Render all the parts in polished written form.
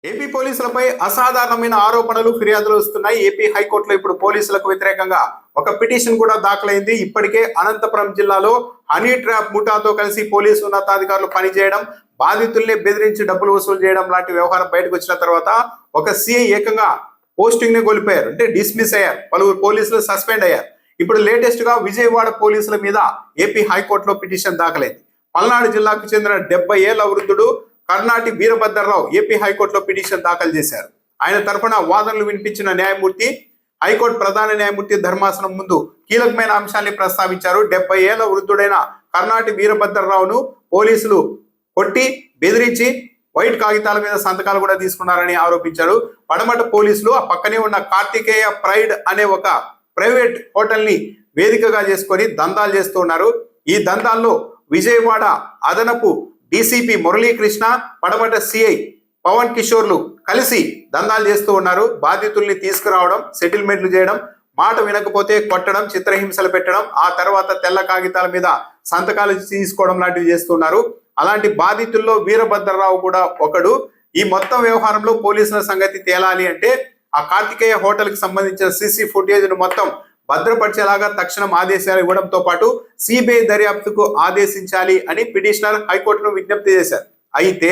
AP పోలీసులపై అసాధారణమైన ఆరోపణలు ఫిర్యాదులు వస్తున్నాయి. ఏపీ హైకోర్టులో ఇప్పుడు పోలీసులకు వ్యతిరేకంగా ఒక పిటిషన్ కూడా దాఖలైంది. ఇప్పటికే అనంతపురం జిల్లాలో హనీ ట్రాప్ ముఠాతో కలిసి పోలీసు ఉన్నతాధికారులు పనిచేయడం, బాధితుల్ని బెదిరించి డబ్బులు వసూలు చేయడం లాంటి వ్యవహారం బయటకు వచ్చిన తర్వాత ఒక సిఐ ఏకంగా పోస్టింగ్ ని కోల్పోయారు, అంటే డిస్మిస్ అయ్యారు. పలువురు పోలీసులు సస్పెండ్ అయ్యారు. ఇప్పుడు లేటెస్ట్ గా విజయవాడ పోలీసుల మీద ఏపీ హైకోర్టులో పిటిషన్ దాఖలైంది. పల్నాడు జిల్లాకు చెందిన 70 ఏళ్ల వృద్ధుడు కర్ణాటి వీరభద్రరావు ఏపీ హైకోర్టులో పిటిషన్ దాఖలు చేశారు. ఆయన తరఫున వాదనలు వినిపించిన న్యాయమూర్తి హైకోర్టు ప్రధాన న్యాయమూర్తి ధర్మాసనం ముందు కీలకమైన అంశాన్ని ప్రస్తావించారు. 70 ఏళ్ల వృద్ధుడైన కర్ణాటి వీరభద్రరావును పోలీసులు కొట్టి బెదిరించి వైట్ కాగితాల మీద సంతకాలు కూడా తీసుకున్నారని ఆరోపించారు. పడమట పోలీసులు ఆ పక్కనే ఉన్న కార్తికేయ ప్రైడ్ అనే ఒక ప్రైవేట్ హోటల్ ని వేదికగా చేసుకొని దందాలు చేస్తూ ఉన్నారు. ఈ దందాల్లో విజయవాడ అదనపు డీసీపీ మురళీకృష్ణ, పడమట సిఐ పవన్ కిషోర్లు కలిసి దందాలు చేస్తూ ఉన్నారు. బాధితుల్ని తీసుకురావడం, సెటిల్మెంట్లు చేయడం, మాట వినకపోతే కొట్టడం, చిత్రహింసలు పెట్టడం, ఆ తర్వాత తెల్ల కాగితాల మీద సంతకాలు తీసుకోవడం లాంటివి చేస్తున్నారు. అలాంటి బాధితుల్లో వీరభద్రరావు కూడా ఒకడు. ఈ మొత్తం వ్యవహారంలో పోలీసుల సంగతి తేలాలి అంటే ఆ కార్తికేయ హోటల్ కి సంబంధించిన సీసీ ఫుటేజ్ ను మొత్తం భద్రపరిచేలాగా తక్షణం ఆదేశాలు ఇవ్వడంతో పాటు సిబిఐ దర్యాప్తుకు ఆదేశించాలి అని పిటిషనర్ హైకోర్టును విజ్ఞప్తి చేశారు. అయితే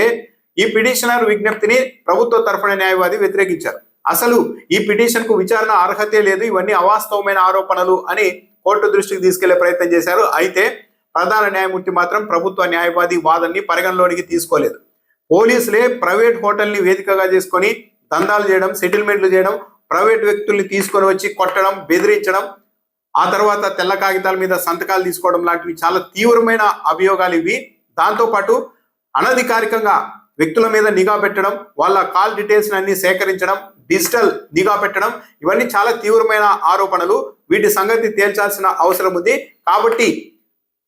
ఈ పిటిషనర్ విజ్ఞప్తిని ప్రభుత్వ తరఫున న్యాయవాది వ్యతిరేకించారు. అసలు ఈ పిటిషన్ కు విచారణ అర్హతే లేదు, ఇవన్నీ అవాస్తవమైన ఆరోపణలు అని కోర్టు దృష్టికి తీసుకెళ్లే ప్రయత్నం చేశారు. అయితే ప్రధాన న్యాయమూర్తి మాత్రం ప్రభుత్వ న్యాయవాది వాదనని పరిగణలోనికి తీసుకోలేదు. పోలీసులే ప్రైవేట్ హోటల్ ని వేదికగా చేసుకొని దందాలు చేయడం, సెటిల్మెంట్లు చేయడం, ప్రైవేట్ వ్యక్తుల్ని తీసుకొని వచ్చి కొట్టడం, బెదిరించడం, ఆ తర్వాత తెల్ల కాగితాల మీద సంతకాలు తీసుకోవడం లాంటివి చాలా తీవ్రమైన అభియోగాలు ఇవి. దాంతోపాటు అనధికారికంగా వ్యక్తుల మీద నిఘా పెట్టడం, వాళ్ళ కాల్ డీటెయిల్స్ అన్ని సేకరించడం, డిజిటల్ నిఘా పెట్టడం, ఇవన్నీ చాలా తీవ్రమైన ఆరోపణలు. వీటి సంగతి తేల్చాల్సిన అవసరం ఉంది. కాబట్టి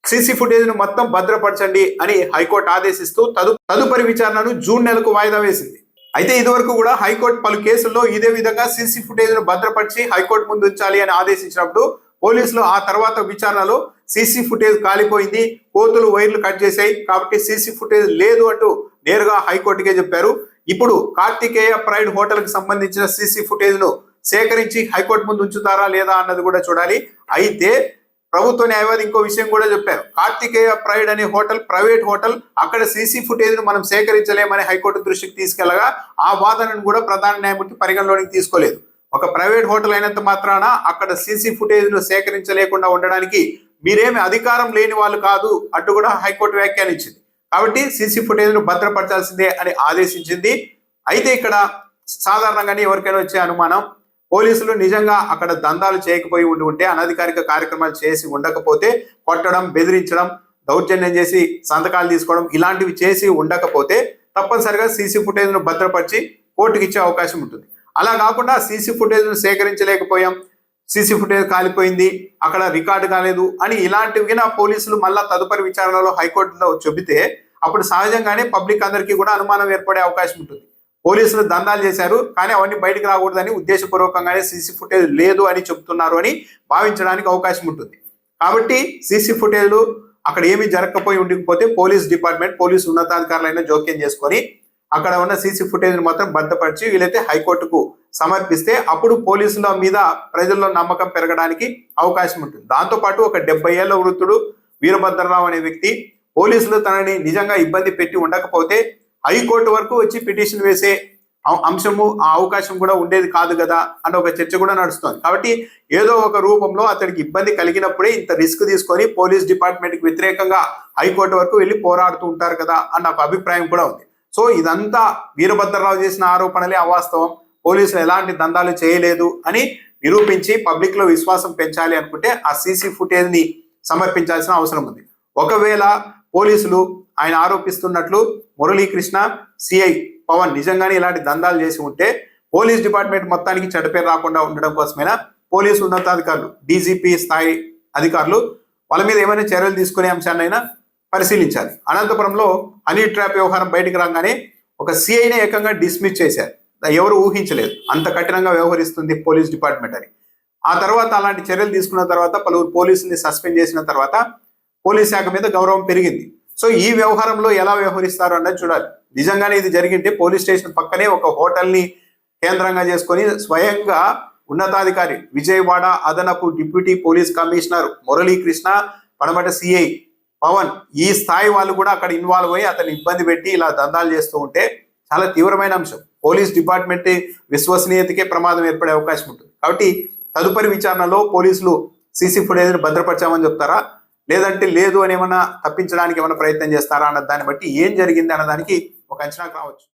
సీసీ ఫుటేజ్ ను మొత్తం భద్రపరచండి అని హైకోర్టు ఆదేశిస్తూ తదుపరి విచారణను జూన్ నెలకు వాయిదా వేసింది. అయితే ఇదివరకు కూడా హైకోర్టు పలు కేసుల్లో ఇదే విధంగా సీసీ ఫుటేజ్ ను భద్రపరిచి హైకోర్టు ముందు ఉంచాలి అని ఆదేశించినప్పుడు పోలీసులు ఆ తర్వాత విచారణలో సీసీ ఫుటేజ్ కాలిపోయింది, కోతులు వైర్లు కట్ చేశాయి కాబట్టి సీసీ ఫుటేజ్ లేదు అంటూ నేరుగా హైకోర్టుకే చెప్పారు. ఇప్పుడు కార్తికేయ ప్రైడ్ హోటల్ కి సంబంధించిన సీసీ ఫుటేజ్ ను సేకరించి హైకోర్టు ముందు ఉంచుతారా లేదా అన్నది కూడా చూడాలి. అయితే ప్రభుత్వ న్యాయవాది ఇంకో విషయం కూడా చెప్పారు. కార్తికేయ ప్రైడ్ అనే హోటల్ ప్రైవేట్ హోటల్, అక్కడ సీసీ ఫుటేజ్ ను మనం సేకరించలేమని హైకోర్టు దృష్టికి తీసుకెళ్లగా ఆ వాదనను కూడా ప్రధాన న్యాయమూర్తి పరిగణలోనికి తీసుకోలేదు. ఒక ప్రైవేట్ హోటల్ అయినంత మాత్రాన అక్కడ సీసీ ఫుటేజ్ ను సేకరించలేకుండా ఉండడానికి మీరేమి అధికారం లేని వాళ్ళు కాదు అంటూ కూడా హైకోర్టు వ్యాఖ్యానించింది. కాబట్టి సీసీ ఫుటేజ్ ను భద్రపరచాల్సిందే అని ఆదేశించింది. అయితే ఇక్కడ సాధారణంగానే ఎవరికైనా వచ్చే అనుమానం, పోలీసులు నిజంగా అక్కడ దందాలు చేయకపోయి ఉంటే, అనధికారిక కార్యక్రమాలు చేసి ఉండకపోతే, కొట్టడం, బెదిరించడం, దౌర్జన్యం చేసి సంతకాలు తీసుకోవడం ఇలాంటివి చేసి ఉండకపోతే తప్పనిసరిగా సీసీ ఫుటేజ్ ను భద్రపరిచి కోర్టుకి ఇచ్చే అవకాశం ఉంటుంది. అలా కాకుండా సీసీ ఫుటేజ్ ను సేకరించలేకపోయాం, సీసీ ఫుటేజ్ కాలిపోయింది, అక్కడ రికార్డు కాలేదు అని ఇలాంటివి పోలీసులు మళ్ళా తదుపరి విచారణలో హైకోర్టులో చెబితే అప్పుడు సహజంగానే పబ్లిక్ అందరికీ కూడా అనుమానం ఏర్పడే అవకాశం ఉంటుంది. పోలీసులు దందాలు చేశారు కానీ అవన్నీ బయటకు రాకూడదని ఉద్దేశపూర్వకంగానే సీసీ ఫుటేజ్ లేదు అని చెబుతున్నారు అని భావించడానికి అవకాశం ఉంటుంది. కాబట్టి సీసీ ఫుటేజ్లు అక్కడ ఏమీ జరగకపోయి ఉండకపోతే పోలీస్ డిపార్ట్మెంట్, పోలీసు ఉన్నతాధికారులైనా జోక్యం చేసుకొని అక్కడ ఉన్న సీసీ ఫుటేజ్ మాత్రం భద్రపరిచి వీలైతే హైకోర్టుకు సమర్పిస్తే అప్పుడు పోలీసుల మీద ప్రజల్లో నమ్మకం పెరగడానికి అవకాశం ఉంటుంది. దాంతోపాటు ఒక 70 ఏళ్ల వృద్ధుడు వీరభద్రరావు అనే వ్యక్తి పోలీసులు తనని నిజంగా ఇబ్బంది పెట్టి ఉండకపోతే హైకోర్టు వరకు వచ్చి పిటిషన్ వేసే అంశము, ఆ అవకాశం కూడా ఉండేది కాదు కదా అన్న ఒక చర్చ కూడా నడుస్తుంది. కాబట్టి ఏదో ఒక రూపంలో అతడికి ఇబ్బంది కలిగినప్పుడే ఇంత రిస్క్ తీసుకొని పోలీస్ డిపార్ట్మెంట్ కి వ్యతిరేకంగా హైకోర్టు వరకు వెళ్ళి పోరాడుతూ ఉంటారు కదా అన్న ఒక అభిప్రాయం కూడా ఉంది. సో ఇదంతా వీరభద్రరావు చేసిన ఆరోపణలే అవాస్తవం, పోలీసులు ఎలాంటి దందాలు చేయలేదు అని నిరూపించి పబ్లిక్ లో విశ్వాసం పెంచాలి అనుకుంటే ఆ సీసీ ఫుటేజ్ ని సమర్పించాల్సిన అవసరం ఉంది. ఒకవేళ పోలీసులు ఆయన ఆరోపిస్తున్నట్లు మురళీకృష్ణ, సిఐ పవన్ నిజంగానే ఇలాంటి దందాలు చేసి ఉంటే పోలీస్ డిపార్ట్మెంట్ మొత్తానికి చెడ్డపేరు రాకుండా ఉండడం కోసమైనా పోలీసు ఉన్నతాధికారులు, డీజీపీ స్థాయి అధికారులు వాళ్ళ మీద ఏమైనా చర్యలు తీసుకునే అంశాన్నైనా పరిశీలించాలి. అనంతపురంలో హనీ ట్రాప్ వ్యవహారం బయటకు రాగానే ఒక సిఐని ఏకంగా డిస్మిస్ చేశారు. ఎవరు ఊహించలేదు అంత కఠినంగా వ్యవహరిస్తుంది పోలీస్ డిపార్ట్మెంట్ అని. ఆ తర్వాత అలాంటి చర్యలు తీసుకున్న తర్వాత పలువురు పోలీసుల్ని సస్పెండ్ చేసిన తర్వాత పోలీస్ శాఖ మీద గౌరవం పెరిగింది. సో ఈ వ్యవహారంలో ఎలా వ్యవహరిస్తారు అన్నది చూడాలి. నిజంగానే ఇది జరిగింటే పోలీస్ స్టేషన్ పక్కనే ఒక హోటల్ ని కేంద్రంగా చేసుకొని స్వయంగా ఉన్నతాధికారి విజయవాడ అదనపు డిప్యూటీ పోలీస్ కమిషనర్ మురళీకృష్ణ, పడమట సిఐ పవన్ ఈ స్థాయి వాళ్ళు కూడా అక్కడ ఇన్వాల్వ్ అయ్యి అతన్ని ఇబ్బంది పెట్టి ఇలా దందాలు చేస్తూ ఉంటే చాలా తీవ్రమైన అంశం. పోలీస్ డిపార్ట్మెంట్ విశ్వసనీయతకే ప్రమాదం ఏర్పడే అవకాశం ఉంటుంది. కాబట్టి తదుపరి విచారణలో పోలీసులు సీసీ ఫుటేజ్ని భద్రపరచామని చెప్తారా, లేదంటే లేదు అని ఏమన్నా తప్పించడానికి ఏమైనా ప్రయత్నం చేస్తారా అన్న దాన్ని బట్టి ఏం జరిగింది అన్నదానికి ఒక అంచనా కావచ్చు.